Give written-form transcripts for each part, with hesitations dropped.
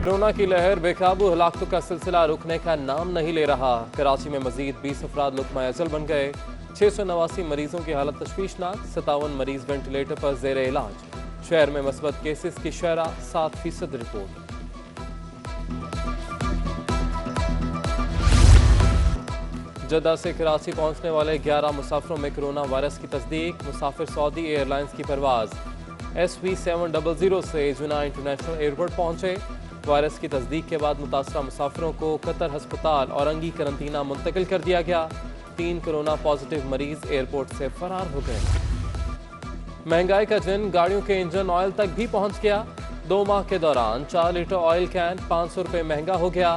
Corona की लहर बेकाबू, हलाकतों का सिलसिला रुकने का नाम नहीं ले रहा। कराची में मजीद 20 अफराद लुक़मा अजल बन गए। 689 मरीजों की हालत तशवीशनाक, 57 मरीज वेंटिलेटर पर जेर इलाज। शहर में मस्बत केसेस की शरह 7% रिपोर्ट। जद्दा से कराची पहुंचने वाले 11 मुसाफिरों में कोरोना वायरस की तस्दीक। मुसाफिर सऊदी एयरलाइंस की परवाज SV700 से जुना इंटरनेशनल एयरपोर्ट पहुंचे। वायरस की तस्दीक के बाद मुतासरा मुसाफिरों को कतर हस्पताल और अंगी करंतना मुंतकिल कर दिया गया। 3 कोरोना पॉजिटिव मरीज एयरपोर्ट से फरार हो गए। महंगाई का जिन गाड़ियों के इंजन ऑयल तक भी पहुंच गया। 2 माह के दौरान 4 लीटर ऑयल कैन 500 रुपये महंगा हो गया।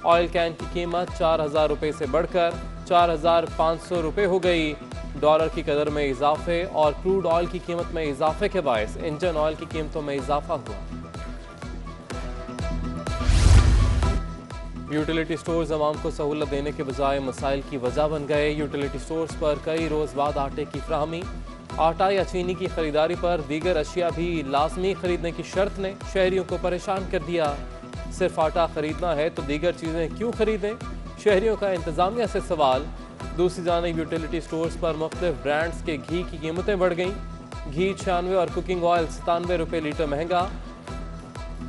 ऑयल कैन की कीमत 4000 रुपये से बढ़कर 4500 रुपये हो गई। डॉलर की कदर में इजाफे और क्रूड ऑयल की कीमत में इजाफे के बायस इंजन ऑयल की कीमतों में इजाफा हुआ। यूटिलिटी स्टोर्स अवाम को सहूलत देने के बजाय मसाइल की वजह बन गए। यूटिलिटी स्टोर्स पर कई रोज़ बाद आटे की फ्राहमी, आटा या चीनी की खरीदारी पर दीगर अशिया भी लाजमी खरीदने की शर्त ने शहरियों को परेशान कर दिया। सिर्फ आटा खरीदना है तो दीगर चीज़ें क्यों खरीदें? शहरियों का इंतजामिया से सवाल। दूसरी जानिब यूटिलिटी स्टोर्स पर मुख्तलिफ ब्रांड्स के घी की कीमतें बढ़ गईं। घी 96 और कुकिंग ऑयल 97 रुपये लीटर महंगा।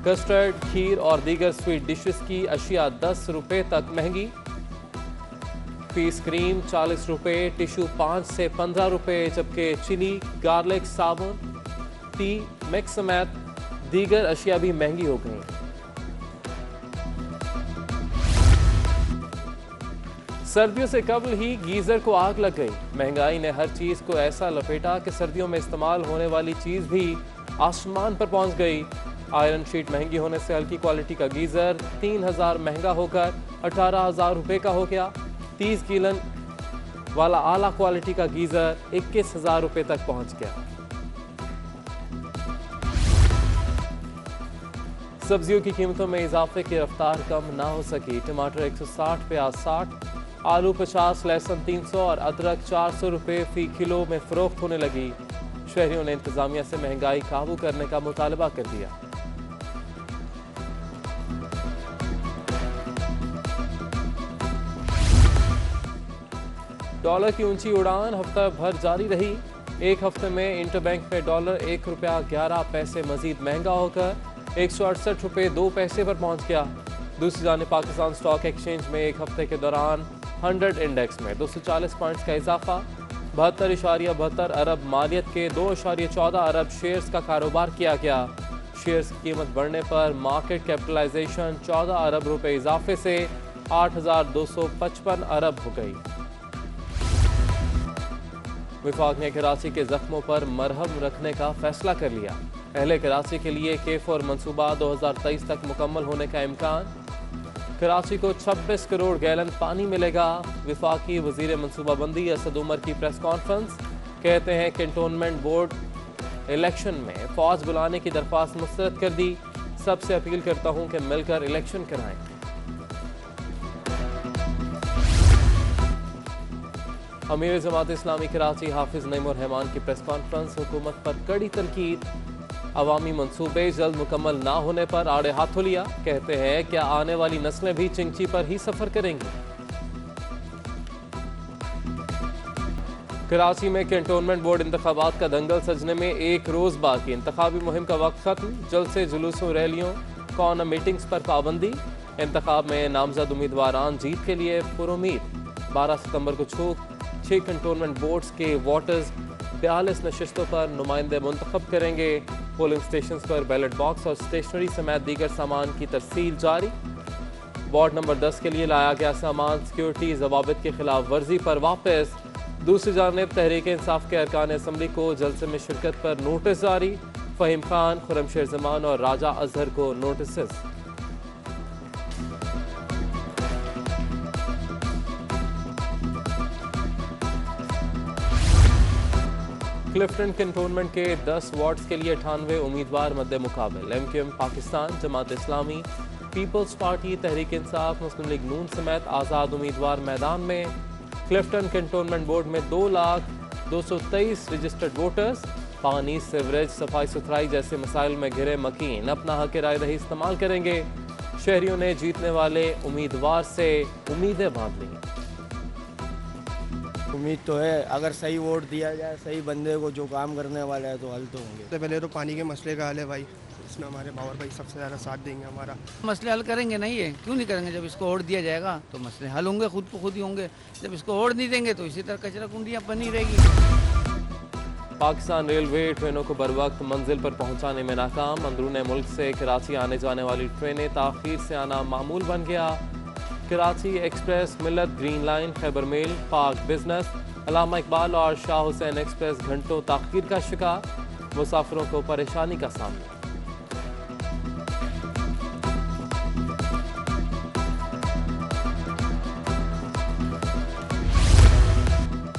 कस्टर्ड, खीर और दीगर स्वीट डिशेस की अशिया 10 रुपये तक महंगी। पीस क्रीम 40 रुपये, टिश्यू 5 से 15 रुपये, जबकि चिली, गार्लिक, साबुन, टी मिक्स समेत दीगर अशिया भी महंगी हो गई। सर्दियों से कबल ही गीजर को आग लग गई। महंगाई ने हर चीज को ऐसा लपेटा कि सर्दियों में इस्तेमाल होने वाली चीज भी आसमान पर पहुंच गई। आयरन शीट महंगी होने से हल्की क्वालिटी का गीजर 3000 महंगा होकर 18000 रुपये का हो गया। 30 गैलन वाला आला क्वालिटी का गीजर 21000 रुपये तक पहुंच गया। सब्जियों की कीमतों में इजाफे की रफ्तार कम ना हो सकी। टमाटर 160, प्याज 60, आलू 50, लहसुन 300 और अदरक 400 रुपये फी किलो में फरोख्त होने लगी। शहरियों ने इंतजामिया से महंगाई काबू करने का मुतालबा कर दिया। डॉलर की ऊंची उड़ान हफ्ता भर जारी रही। एक हफ्ते में इंटरबैंक में डॉलर 1 रुपया 11 पैसे मजीद महंगा होकर 168 रुपये 2 पैसे पर पहुंच गया। दूसरी जानिब पाकिस्तान स्टॉक एक्सचेंज में एक हफ्ते के दौरान 100 इंडेक्स में 240 पॉइंट्स का इजाफा। 72.72 अरब मालियत के 2.14 अरब शेयर्स का कारोबार किया गया। शेयर्स की कीमत बढ़ने पर मार्केट कैपिटलाइजेशन 14 अरब रुपये इजाफे से 8255 अरब हो गई। विफाक ने कराची के जख्मों पर मरहम रखने का फैसला कर लिया। अहले कराची के लिए K4 मंसूबा 2023 तक मुकम्मल होने का इम्कान। कराची को 26 करोड़ गैलन पानी मिलेगा। विफाकी वजीर मनसूबाबंदी असद उमर की प्रेस कॉन्फ्रेंस। कहते हैं कैंटोनमेंट बोर्ड इलेक्शन में फौज बुलाने की दरख्वास्त मुस्तरद कर दी। सबसे अपील करता हूं कि मिलकर इलेक्शन कराएं। अमीर जमात इस्लामी कराची हाफिज नईम उर रहमान की प्रेस कॉन्फ्रेंस। हुकूमत पर कड़ी तनकीद। अवामी मंसूबे जल्द मुकम्मल ना होने पर आड़े हाथों लिया। कहते हैं क्या आने वाली नस्लें भी चिंची पर ही सफर करेंगी। कराची में कैंटोनमेंट बोर्ड इंतखाबात का दंगल सजने में एक रोज बाकी। इंतखाबी मुहिम का वक्त खत्म। जल्द से जुलूसों, रैलियों, कॉर्नर मीटिंग्स पर पाबंदी। इंतखाब में नामजद उम्मीदवारान जीत के लिए पुरुमीद। 12 सितंबर को 6 कैंटोनमेंट बोर्ड्स के वोटर्स 42 नशिस्तों पर नुमाइंदे मुंतखब करेंगे। पोलिंग स्टेशन पर बैलेट बॉक्स और स्टेशनरी समेत दीगर सामान की तरसील जारी। वार्ड नंबर 10 के लिए लाया गया सामान सिक्योरिटी जवाबित की खिलाफ वर्जी पर वापस। दूसरी जानिब तहरीक इंसाफ के अरकान असम्बली को जलसे में शिरकत पर नोटिस जारी। फहीम खान, खुरमशेर जमान और राजा अजहर को नोटिस। क्लिफ्टन कैंटोनमेंट के 10 वार्ड्स के लिए 98 उम्मीदवार मद्दे मुकाबल। MQM Pakistan, Jamaat Islami, peoples party, Tehreek Insaf, मुस्लिम लीग नून समेत आज़ाद उम्मीदवार मैदान में। क्लिफ्टन कैंटोनमेंट बोर्ड में 2,02,23 रजिस्टर्ड वोटर्स। पानी, सीवरेज, सफाई सुथराई जैसे मसाइल में घिरे मकीन अपना हक राय दही इस्तेमाल करेंगे। शहरियों ने जीतने वाले उम्मीदवार से उम्मीदें बांध ली। उम्मीद तो है, अगर सही वोट दिया जाए सही बंदे को जो काम करने वाला है तो हल तो होंगे। सबसे पहले तो पानी के मसले का हल है भाई, इसमें हमारे बाबर भाई सबसे ज़्यादा साथ देंगे हमारा। मसले हल करेंगे नहीं है, क्यों नहीं करेंगे? जब इसको वोट दिया जाएगा तो मसले हल होंगे, खुद को खुद ही होंगे। जब इसको वोट नहीं देंगे तो इसी तरह कचरा कुंडियाँ बनी रहेगी। पाकिस्तान रेलवे ट्रेनों को बरवक्त मंजिल पर पहुंचाने में नाकाम। अंदरून मुल्क से कराची आने जाने वाली ट्रेनें ताखीर से आना मामूल बन गया। कराची एक्सप्रेस, मिलत ग्रीन लाइन, खैबर मेल, पाक बिजनेस, अल्लामा इकबाल और शाह हुसैन एक्सप्रेस घंटों ताखीर का शिकार। मुसाफिरों को परेशानी का सामना।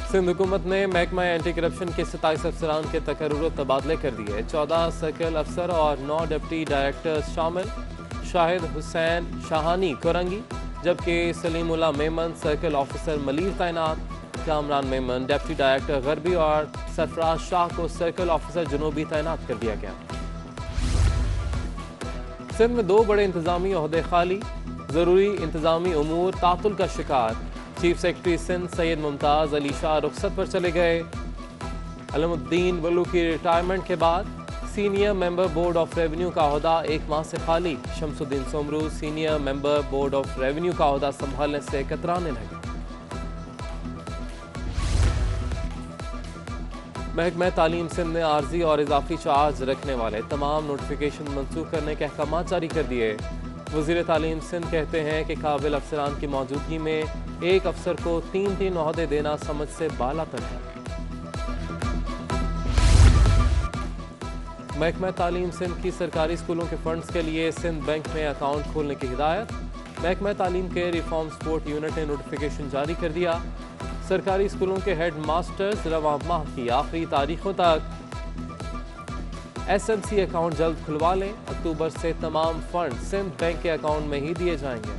सिंध हुकूमत ने महकमा एंटी करप्शन के 27 अफसरान के तकर्रुर तबादले कर दिए। 14 सर्कल अफसर और 9 डिप्टी डायरेक्टर्स शामिल। शाहिद हुसैन शाहानी कोरंगी, जबकि सलीमुल्लाह मेमन सर्कल ऑफिसर मलीर तैनात। कामरान मेमन डिप्टी डायरेक्टर गरबी और सरफराज शाह को सर्कल ऑफिसर जनूबी तैनात कर दिया गया। सिंध में 2 बड़े इंतजामी ओहदे खाली। जरूरी इंतजामी उमूर तातुल का शिकार। चीफ सेक्रेटरी सिंध सैयद मुमताज अली शाह रुखसत पर चले गए। अलमुद्दीन वलू की रिटायरमेंट के बाद senior member board of revenue का ओहदा 1 माह से खाली। Shamsuddin Somru senior member board of revenue का ओहदा संभालने से कतराने लगे। महकमा तालीम सिंध ने आर्जी और इजाफी चार्ज रखने वाले तमाम नोटिफिकेशन मंसूख करने के अहकाम जारी कर दिए। वज़ीर तालीम सिंध कहते हैं कि काबिल अफसरान की मौजूदगी में एक अफसर को 3 ओहदे देना समझ से बालातर है। महकमा तालीम सिंध की सरकारी स्कूलों के फंड्स के लिए सिंध बैंक में अकाउंट खोलने की हिदायत। महकमा तालीम के रिफॉर्म सपोर्ट यूनिट ने नोटिफिकेशन जारी कर दिया। सरकारी स्कूलों के हेड मास्टर्स रवां माह की आखिरी तारीखों तक SMC अकाउंट जल्द खुलवा लें। अक्टूबर से तमाम फंड सिंध बैंक के अकाउंट में ही दिए जाएंगे।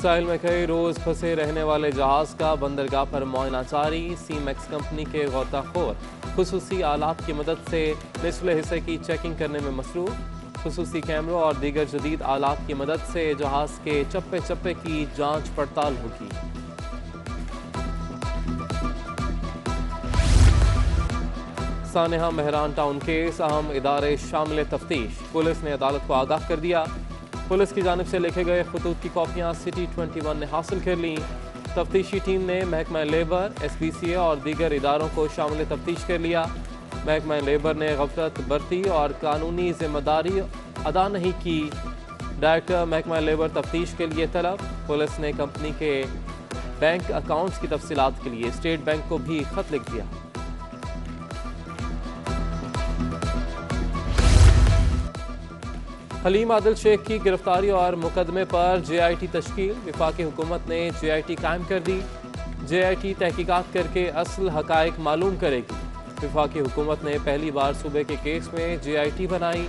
साहिल में कई रोज फंसे रहने वाले जहाज का बंदरगाह पर मुआयना जारी। सीमैक्स कंपनी के गौताखोर खुसूसी आलात की मदद से निचले हिस्से की चेकिंग करने में मसरूफ। खुसूसी कैमरों और दीगर जदीद आलात की मदद से जहाज के चप्पे चप्पे की जांच पड़ताल होगी। सानेहा मेहरान टाउन केस, अहम इदारे शामिल तफ्तीश। पुलिस ने अदालत को आगाह कर दिया। पुलिस की जानिब से लिखे गए खतूत की कॉपियाँ सिटी 21 ने हासिल कर लीं। तफ्तीशी टीम ने महकमा लेबर, SPCA और दीगर इदारों को शामिल तफ्तीश कर लिया। महकमा लेबर ने गफलत बरती और कानूनी जिम्मेदारी अदा नहीं की। डायरेक्टर महकमा लेबर तफ्तीश के लिए तलब। पुलिस ने कंपनी के बैंक अकाउंट्स की तफसीलात के लिए स्टेट बैंक को भी खत लिख दिया। हलीम आदिल शेख की गिरफ्तारी और मुकदमे पर JIT तश्कील। वफाकी हुकूमत ने JIT कायम कर दी। JIT तहकीकात करके असल हकायक मालूम करेगी। वफाकी हुकूमत ने पहली बार सूबे के केस में JIT बनाई।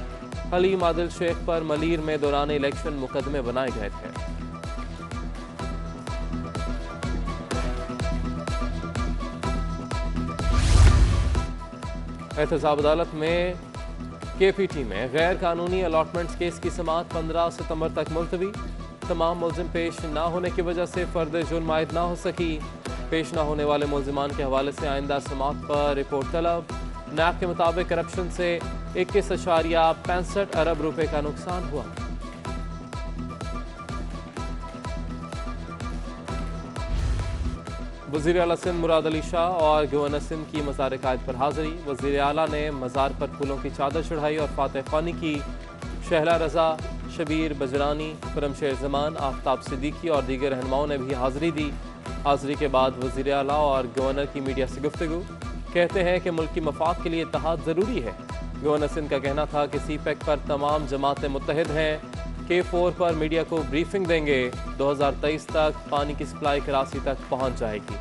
हलीम आदिल शेख पर मलीर में दौरान इलेक्शन मुकदमे बनाए गए थे। एहतसाब अदालत में KPT में गैर कानूनी अलॉटमेंट्स केस की समाअत 15 सितंबर तक मुलतवी। तमाम मुलजिम पेश न होने की वजह से फर्द जुर्म आयद न हो सकी। पेश न होने वाले मुलजिमान के हवाले से आइंदा समाअत पर रिपोर्ट तलब। NAB के मुताबिक करप्शन से 21.65 अरब रुपए का नुकसान हुआ। वज़ीर आला सिंध मुराद अली शाह और गवर्नर सिंध की मज़ार कायद पर हाज़िरी। वज़ीर आला ने मज़ार पर फूलों की चादर चढ़ाई और फातह ख़्वानी की। शहला रज़ा, शबीर बजरानी, परमशेर ज़मान, आफ्ताब सिद्दीकी और दीगर रहनुमाओं ने भी हाज़िरी दी। हाज़िरी के बाद वज़ीर आला और गवर्नर की मीडिया से गुफ्तगू। कहते हैं कि मुल्क की मफाद के लिए इत्तेहाद ज़रूरी है। गवर्नर सिंध का कहना था कि CPEC पर तमाम जमातें मुत्तहिद हैं। K4 पर मीडिया को ब्रीफिंग देंगे। 2023 तक पानी की सप्लाई कराची तक पहुंच जाएगी।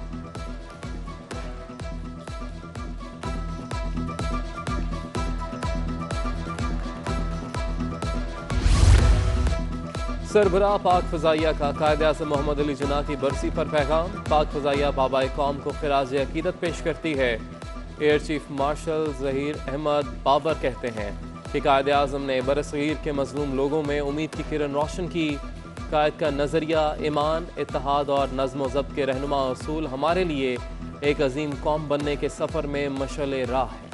सरबराह पाक फ़ज़ाइया का कायद-ए-आज़म मोहम्मद अली जिन्ना की बरसी पर पैगाम। पाक फ़ज़ाइया बाबा कौम को ख़िराज अक़ीदत पेश करती है। Air chief marshal Zaheer Ahmed Babar कहते हैं कि कायद आज़म ने बरसगीर के मजलूम लोगों में उम्मीद की किरण रोशन की। कायद का नज़रिया ईमान, इत्तेहाद और नज़्म व ज़ब्त के रहनुमा असूल हमारे लिए एक अजीम कौम बनने के सफ़र में मशअल राह है।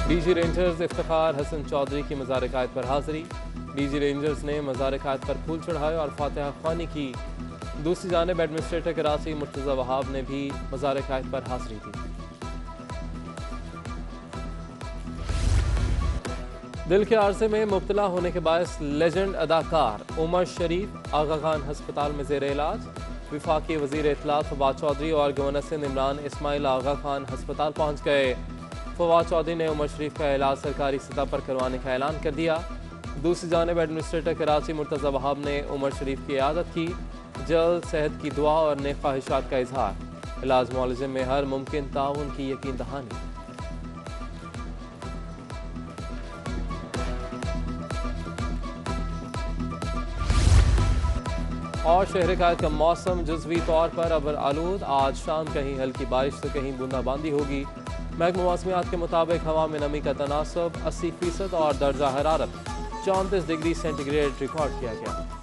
डीजी रेंजर्स इफ्तिखार हसन चौधरी की मज़ार कायद पर हाज़िरी। डीजी रेंजर्स ने मज़ार कायद पर फूल चढ़ाए और फातिहा ख्वानी की। दूसरी जानिब एडमिनिस्ट्रेटर कराची मुर्तज़ा वहाब ने भी मज़ार कायद पर हाज़िरी दी। दिल के आर्जे में मुब्तला होने के बायस लेजेंड अदाकार उमर शरीफ आगा खान हस्पताल में ज़ेर इलाज। विफाकी वज़ीर इत्तलात फवाद चौधरी और गवर्नर सिंध इमरान इस्माइल आगा खान हस्पताल पहुँच गए। फवाद चौधरी ने उमर शरीफ का इलाज सरकारी सतह पर करवाने का ऐलान कर दिया। दूसरी जानिब एडमिनिस्ट्रेटर कराची मुर्तज़ा वहाब ने उमर शरीफ की इयादत की। जल्द सेहत की दुआ और नेक ख्वाहिशात का इजहार। इलाज मुआलजे में हर मुमकिन ताउन की यकीन दहानी। और शहर कायद का मौसम जुज़वी तौर पर अबर आलूद। आज शाम कहीं हल्की बारिश तो कहीं बूंदाबांदी होगी। महकमा मौसमियात के मुताबिक हवा में नमी का तनासब 80% और दर्जा हरारत 34 डिग्री सेंटीग्रेड रिकॉर्ड किया गया।